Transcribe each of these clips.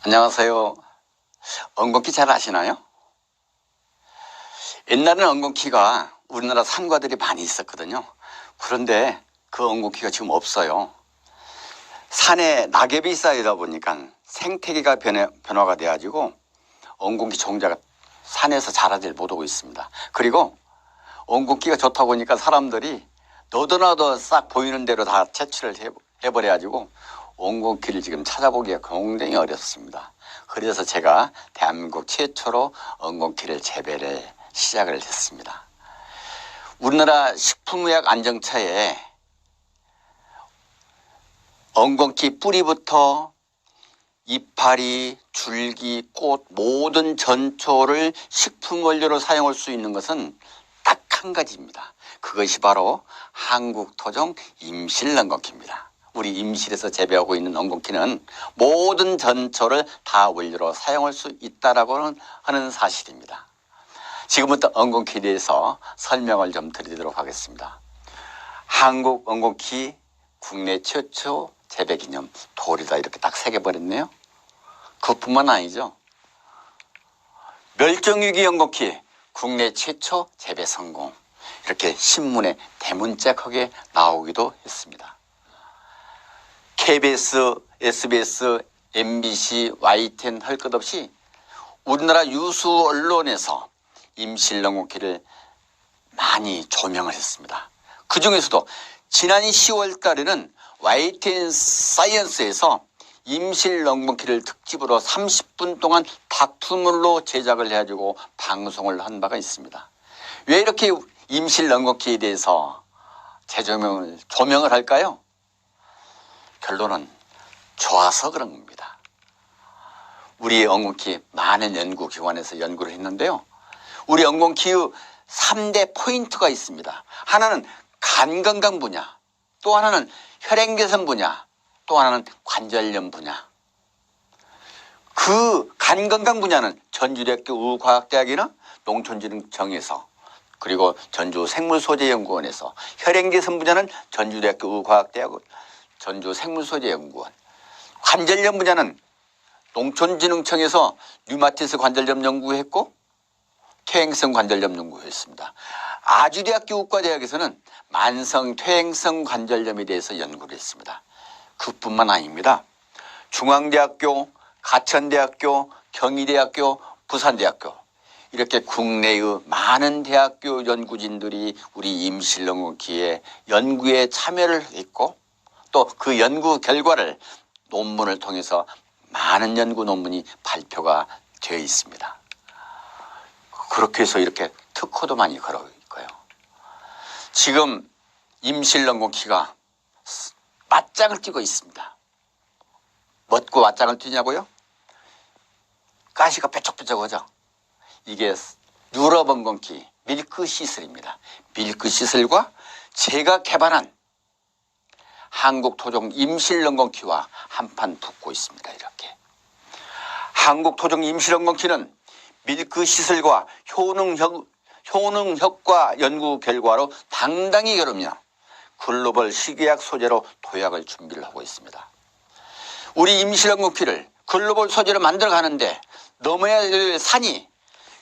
안녕하세요. 엉겅퀴 잘 아시나요? 옛날에는 엉겅퀴가 우리나라 산과들이 많이 있었거든요. 그런데 그 엉겅퀴가 지금 없어요. 산에 낙엽이 쌓이다 보니까 생태계가 변화가 돼가지고 엉겅퀴 종자가 산에서 자라질 못하고 있습니다. 그리고 엉겅퀴가 좋다 보니까 사람들이 너도나도 싹 보이는 대로 다 채취를 해버려가지고 엉겅퀴를 지금 찾아보기가 굉장히 어렵습니다. 그래서 제가 대한민국 최초로 엉겅퀴를 재배를 시작을 했습니다. 우리나라 식품의약 안정처에 엉겅퀴 뿌리부터 이파리, 줄기, 꽃 모든 전초를 식품 원료로 사용할 수 있는 것은 딱 한 가지입니다. 그것이 바로 한국토종 임실 엉겅퀴입니다. 우리 임실에서 재배하고 있는 엉겅퀴는 모든 전초를 다 원료로 사용할 수 있다라고 하는 사실입니다. 지금부터 엉겅퀴에 대해서 설명을 좀 드리도록 하겠습니다. 한국 엉겅퀴 국내 최초 재배 기념 돌에다 이렇게 딱 새겨버렸네요. 그뿐만 아니죠. 멸종위기 엉겅퀴 국내 최초 재배 성공, 이렇게 신문에 대문짝 크게 나오기도 했습니다. KBS, SBS, MBC, YTN 할 것 없이 우리나라 유수 언론에서 임실 엉겅퀴를 많이 조명을 했습니다. 그 중에서도 지난 10월 달에는 YTN 사이언스에서 임실 엉겅퀴를 특집으로 30분 동안 다큐멘터리로 제작을 해가지고 방송을 한 바가 있습니다. 왜 이렇게 임실 엉겅퀴에 대해서 조명을 할까요? 결론은 좋아서 그런 겁니다. 우리 엉겅퀴 많은 연구기관에서 연구를 했는데요. 우리 엉겅퀴의 3대 포인트가 있습니다. 하나는 간 건강 분야, 또 하나는 혈행 개선 분야, 또 하나는 관절염 분야. 그 간 건강 분야는 전주대학교 의과학대학이나 농촌진흥청에서, 그리고 전주생물소재연구원에서, 혈행 개선 분야는 전주대학교 의과학대학 전주생물소재연구원, 관절염 분야는 농촌진흥청에서 류마티스 관절염 연구했고 퇴행성 관절염 연구했습니다. 아주대학교 의과대학에서는 만성 퇴행성 관절염에 대해서 연구를 했습니다. 그뿐만 아닙니다. 중앙대학교, 가천대학교, 경희대학교, 부산대학교, 이렇게 국내의 많은 대학교 연구진들이 우리 임실 엉겅퀴의 연구에 참여를 했고, 또 그 연구 결과를 논문을 통해서 많은 연구 논문이 발표가 되어 있습니다. 그렇게 해서 이렇게 특허도 많이 걸어 있고요. 지금 임실 엉겅퀴가 맞짱을 뛰고 있습니다. 뭐고 맞짱을 뛰냐고요? 가시가 뾰족뾰족하죠. 이게 유럽 엉겅퀴 밀크 시슬입니다. 밀크 시슬과 제가 개발한 한국 토종 임실 엉겅퀴와 한판 붙고 있습니다. 이렇게 한국 토종 임실 엉겅퀴는 밀크 시슬과 효능 효과 연구 결과로 당당히 여름이나 글로벌 식이약 소재로 도약을 준비를 하고 있습니다. 우리 임실 엉겅퀴를 글로벌 소재로 만들어 가는데 넘어야 될 산이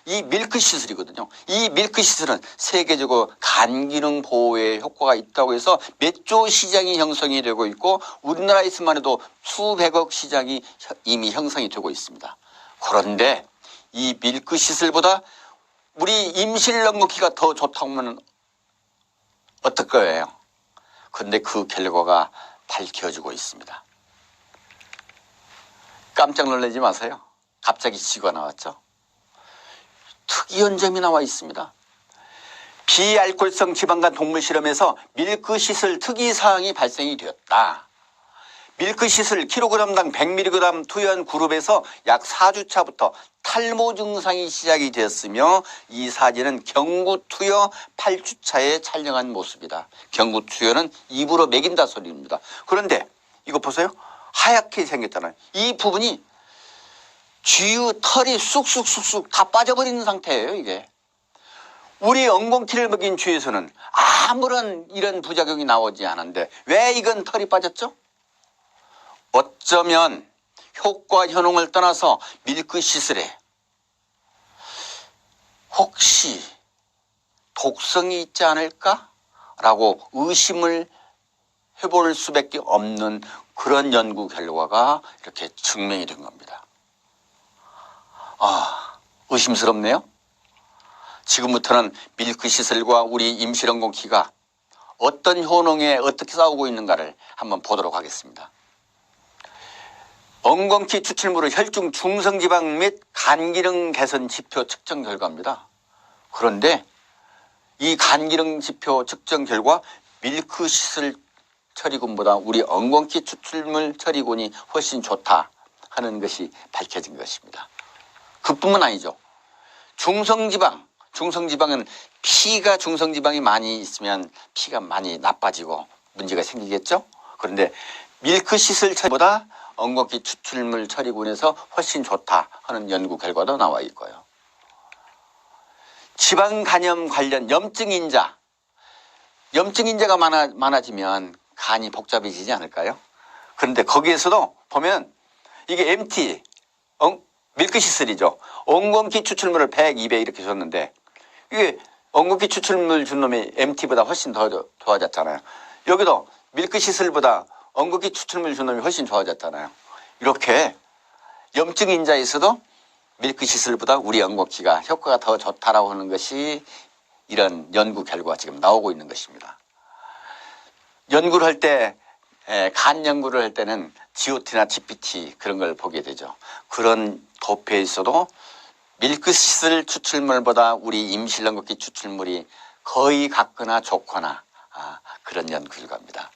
이 밀크시슬이거든요. 이 밀크시슬은 세계적으로 간 기능 보호에 효과가 있다고 해서 몇 조 시장이 형성이 되고 있고, 우리나라에서만 해도 수백억 시장이 이미 형성이 되고 있습니다. 그런데 이 밀크시슬보다 우리 임실 엉겅퀴가 더 좋다고 하면 어떨 거예요? 그런데 그 결과가 밝혀지고 있습니다. 깜짝 놀라지 마세요. 갑자기 지구가 나왔죠. 특이한 점이 나와 있습니다. 비알코올성 지방간 동물 실험에서 밀크시슬 특이사항이 발생이 되었다. 밀크시슬 킬로그램당 100mg 투여한 그룹에서 약 4주차부터 탈모 증상이 시작이 되었으며, 이 사진은 경구투여 8주차에 촬영한 모습이다. 경구투여는 입으로 먹인다 소리입니다. 그런데 이거 보세요. 하얗게 생겼잖아요. 이 부분이 쥐의 털이 쑥쑥쑥쑥 다 빠져버리는 상태예요. 이게 우리 엉겅퀴를 먹인 쥐에서는 아무런 이런 부작용이 나오지 않은데 왜 이건 털이 빠졌죠? 어쩌면 효과 효능을 떠나서 밀크시슬에 혹시 독성이 있지 않을까라고 의심을 해볼 수밖에 없는 그런 연구 결과가 이렇게 증명이 된 겁니다. 의심스럽네요. 지금부터는 밀크시슬과 우리 임실응고키가 어떤 효능에 어떻게 싸우고 있는가를 한번 보도록 하겠습니다. 엉겅퀴 추출물의 혈중 중성지방 및 간기능 개선 지표 측정 결과입니다. 그런데 이 간기능 지표 측정 결과 밀크시슬 처리군보다 우리 엉겅퀴 추출물 처리군이 훨씬 좋다 하는 것이 밝혀진 것입니다. 그뿐만 아니죠. 중성지방은 피가 중성지방이 많이 있으면 피가 많이 나빠지고 문제가 생기겠죠. 그런데 밀크시슬 처리보다 엉겅퀴 추출물 처리군에서 훨씬 좋다 하는 연구 결과도 나와 있고요. 지방간염 관련 염증인자가 많아지면 간이 복잡해지지 않을까요? 그런데 거기에서도 보면 이게 MT, 밀크시슬이죠. 엉겅퀴 추출물을 100, 200 이렇게 줬는데 이게 엉겅퀴 추출물 준 놈이 MT보다 훨씬 더 좋아졌잖아요. 여기도 밀크시슬보다 엉겅퀴 추출물 준 놈이 훨씬 좋아졌잖아요. 이렇게 염증 인자에서도 밀크시슬보다 우리 엉겅퀴가 효과가 더 좋다라고 하는 것이 이런 연구 결과가 지금 나오고 있는 것입니다. 연구를 할 때, 간 연구를 할 때는 GOT나 GPT 그런 걸 보게 되죠. 그런 도표에서도 밀크시슬 추출물보다 우리 임실응고퀴 추출물이 거의 같거나 좋거나 그런 연구 결과입니다.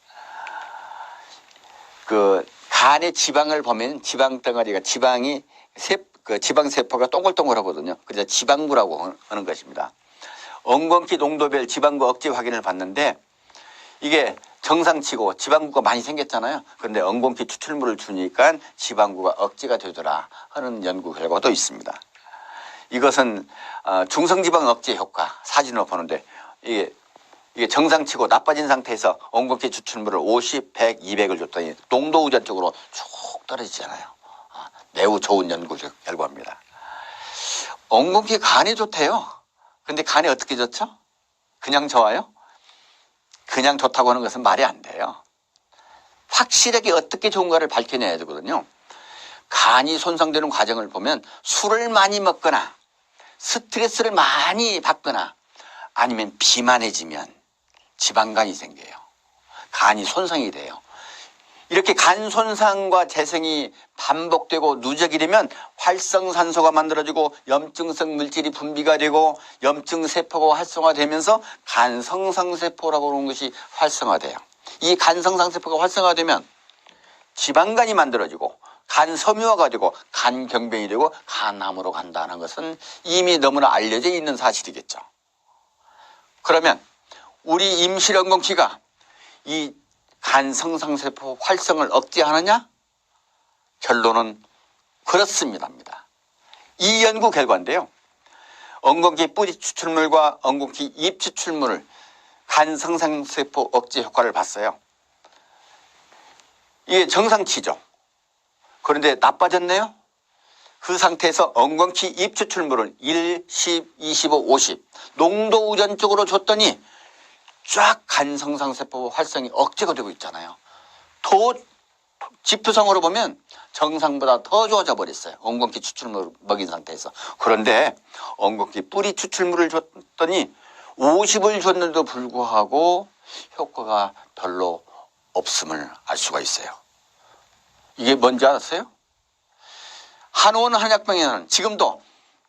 그 간의 지방을 보면 지방 덩어리가 지방세포가 동글동글하거든요. 그래서 지방구라고 하는 것입니다. 엉겅퀴 농도별 지방구 억제 확인을 봤는데 이게 정상치고 지방구가 많이 생겼잖아요. 그런데 엉겅퀴 추출물을 주니까 지방구가 억제가 되더라 하는 연구 결과도 있습니다. 이것은 중성지방 억제 효과 사진으로 보는데 이게 정상치고 나빠진 상태에서 엉겅퀴 추출물을 50, 100, 200을 줬더니 농도 우전적으로 쭉 떨어지잖아요. 매우 좋은 연구 결과입니다. 엉겅퀴 간에 좋대요. 근데 간에 어떻게 좋죠? 그냥 좋아요? 그냥 좋다고 하는 것은 말이 안 돼요. 확실하게 어떻게 좋은가를 밝혀내야 되거든요. 간이 손상되는 과정을 보면 술을 많이 먹거나 스트레스를 많이 받거나 아니면 비만해지면 지방간이 생겨요. 간이 손상이 돼요. 이렇게 간 손상과 재생이 반복되고 누적이 되면 활성산소가 만들어지고 염증성 물질이 분비가 되고 염증세포가 활성화되면서 간성상세포라고 하는 것이 활성화돼요. 이 간성상세포가 활성화되면 지방간이 만들어지고 간섬유화가 되고 간경변이 되고 간암으로 간다는 것은 이미 너무나 알려져 있는 사실이겠죠. 그러면 우리 임실응고퀴가 이 간성상세포 활성을 억제하느냐? 결론은 그렇습니다입니다. 이 연구 결과인데요. 엉겅퀴 뿌리 추출물과 엉겅퀴 잎 추출물을 간성상세포 억제 효과를 봤어요. 이게 정상치죠. 그런데 나빠졌네요. 그 상태에서 엉겅퀴 잎 추출물을 1, 10, 25, 50 농도 우전 쪽으로 줬더니 쫙 간성상세포 활성이 억제가 되고 있잖아요. 지표상으로 보면 정상보다 더 좋아져 버렸어요. 엉겅퀴 추출물 먹인 상태에서. 그런데 엉겅퀴 뿌리 추출물을 줬더니 50을 줬는데도 불구하고 효과가 별로 없음을 알 수가 있어요. 이게 뭔지 알았어요? 한의원 한약병에는 지금도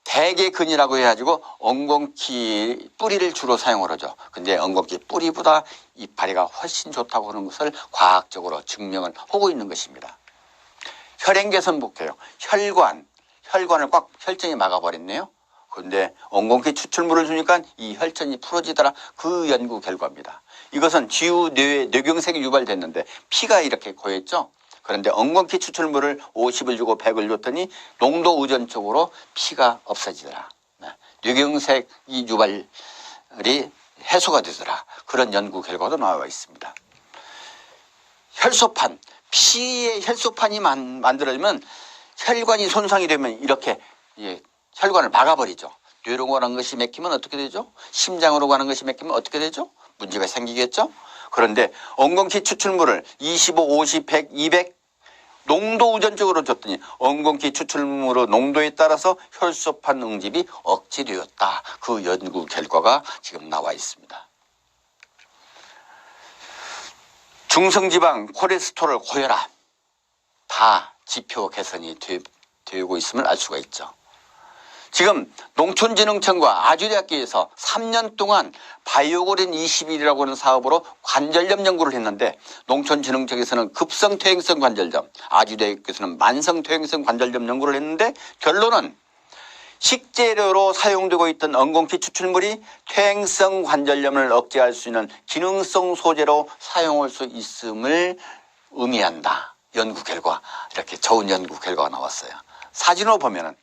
대개근이라고 해가지고 엉겅퀴 뿌리를 주로 사용을 하죠. 근데 엉겅퀴 뿌리보다 이파리가 훨씬 좋다고 하는 것을 과학적으로 증명을 하고 있는 것입니다. 혈행 개선 볼게요. 혈관을 꽉 혈전이 막아버렸네요. 그런데 엉겅퀴 추출물을 주니까 이 혈전이 풀어지더라. 그 연구 결과입니다. 이것은 쥐우 뇌에 뇌경색이 유발됐는데 피가 이렇게 고였죠. 그런데 엉겅퀴 추출물을 50을 주고 100을 줬더니 농도 우전적으로 피가 없어지더라. 뇌경색이 유발이 해소가 되더라. 그런 연구 결과도 나와 있습니다. 혈소판, 피의 혈소판이 만들어지면 혈관이 손상이 되면 이렇게 혈관을 막아버리죠. 뇌로 가는 것이 막히면 어떻게 되죠? 심장으로 가는 것이 막히면 어떻게 되죠? 문제가 생기겠죠? 그런데 엉겅퀴 추출물을 25, 50, 100, 200 농도 우전적으로 줬더니 엉겅퀴 추출물의 농도에 따라서 혈소판 응집이 억제되었다. 그 연구 결과가 지금 나와 있습니다. 중성지방, 콜레스테롤, 고혈압 다 지표 개선이 되고 있음을 알 수가 있죠. 지금 농촌진흥청과 아주대학교에서 3년 동안 바이오고린 21이라고 하는 사업으로 관절염 연구를 했는데 농촌진흥청에서는 급성퇴행성 관절염, 아주대학교에서는 만성퇴행성 관절염 연구를 했는데 결론은 식재료로 사용되고 있던 엉겅퀴 추출물이 퇴행성 관절염을 억제할 수 있는 기능성 소재로 사용할 수 있음을 의미한다. 연구 결과, 이렇게 좋은 연구 결과가 나왔어요. 사진으로 보면은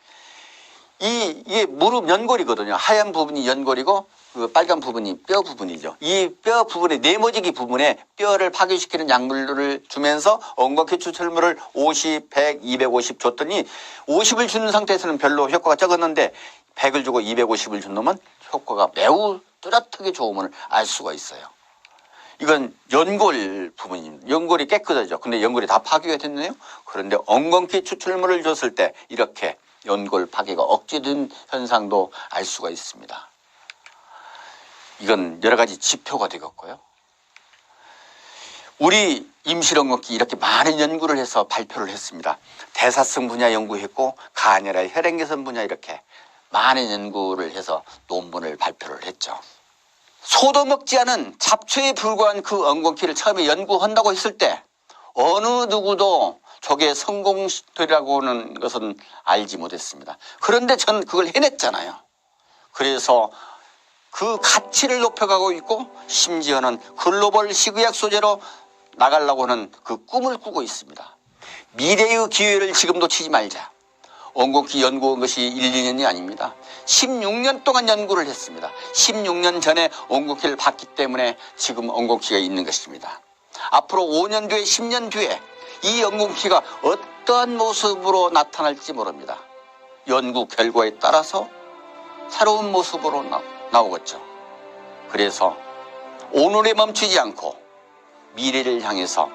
이게 무릎 연골이거든요. 하얀 부분이 연골이고 그 빨간 부분이 뼈 부분이죠. 이 뼈 부분의 네모지기 부분에 뼈를 파괴시키는 약물을 주면서 엉겅퀴 추출물을 50, 100, 250 줬더니 50을 주는 상태에서는 별로 효과가 적었는데 100을 주고 250을 준 놈은 효과가 매우 뚜렷하게 좋음을 알 수가 있어요. 이건 연골 부분입니다. 연골이 깨끗하죠. 근데 연골이 다 파괴가 됐네요. 그런데 엉겅퀴 추출물을 줬을 때 이렇게 연골 파괴가 억제된 현상도 알 수가 있습니다. 이건 여러 가지 지표가 되겠고요. 우리 임실엉겅퀴 이렇게 많은 연구를 해서 발표를 했습니다. 대사성 분야 연구했고 간혈화 혈행개선 분야 이렇게 많은 연구를 해서 논문을 발표를 했죠. 소도 먹지 않은 잡초에 불과한 그 엉겅퀴를 처음에 연구한다고 했을 때 어느 누구도 저게 성공되리라고 하는 것은 알지 못했습니다. 그런데 저는 그걸 해냈잖아요. 그래서 그 가치를 높여가고 있고 심지어는 글로벌 식의약 소재로 나가려고 하는 그 꿈을 꾸고 있습니다. 미래의 기회를 지금 놓치지 말자. 엉겅퀴 연구한 것이 1, 2년이 아닙니다. 16년 동안 연구를 했습니다. 16년 전에 엉겅퀴를 봤기 때문에 지금 엉겅퀴가 있는 것입니다. 앞으로 5년 뒤에 10년 뒤에 이 엉겅퀴가 어떠한 모습으로 나타날지 모릅니다. 연구 결과에 따라서 새로운 모습으로 나오겠죠. 그래서 오늘에 멈추지 않고 미래를 향해서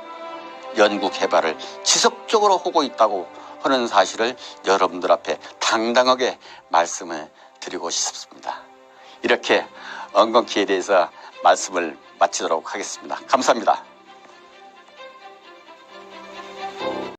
연구 개발을 지속적으로 하고 있다고 하는 사실을 여러분들 앞에 당당하게 말씀을 드리고 싶습니다. 이렇게 엉겅퀴에 대해서 말씀을 마치도록 하겠습니다. 감사합니다.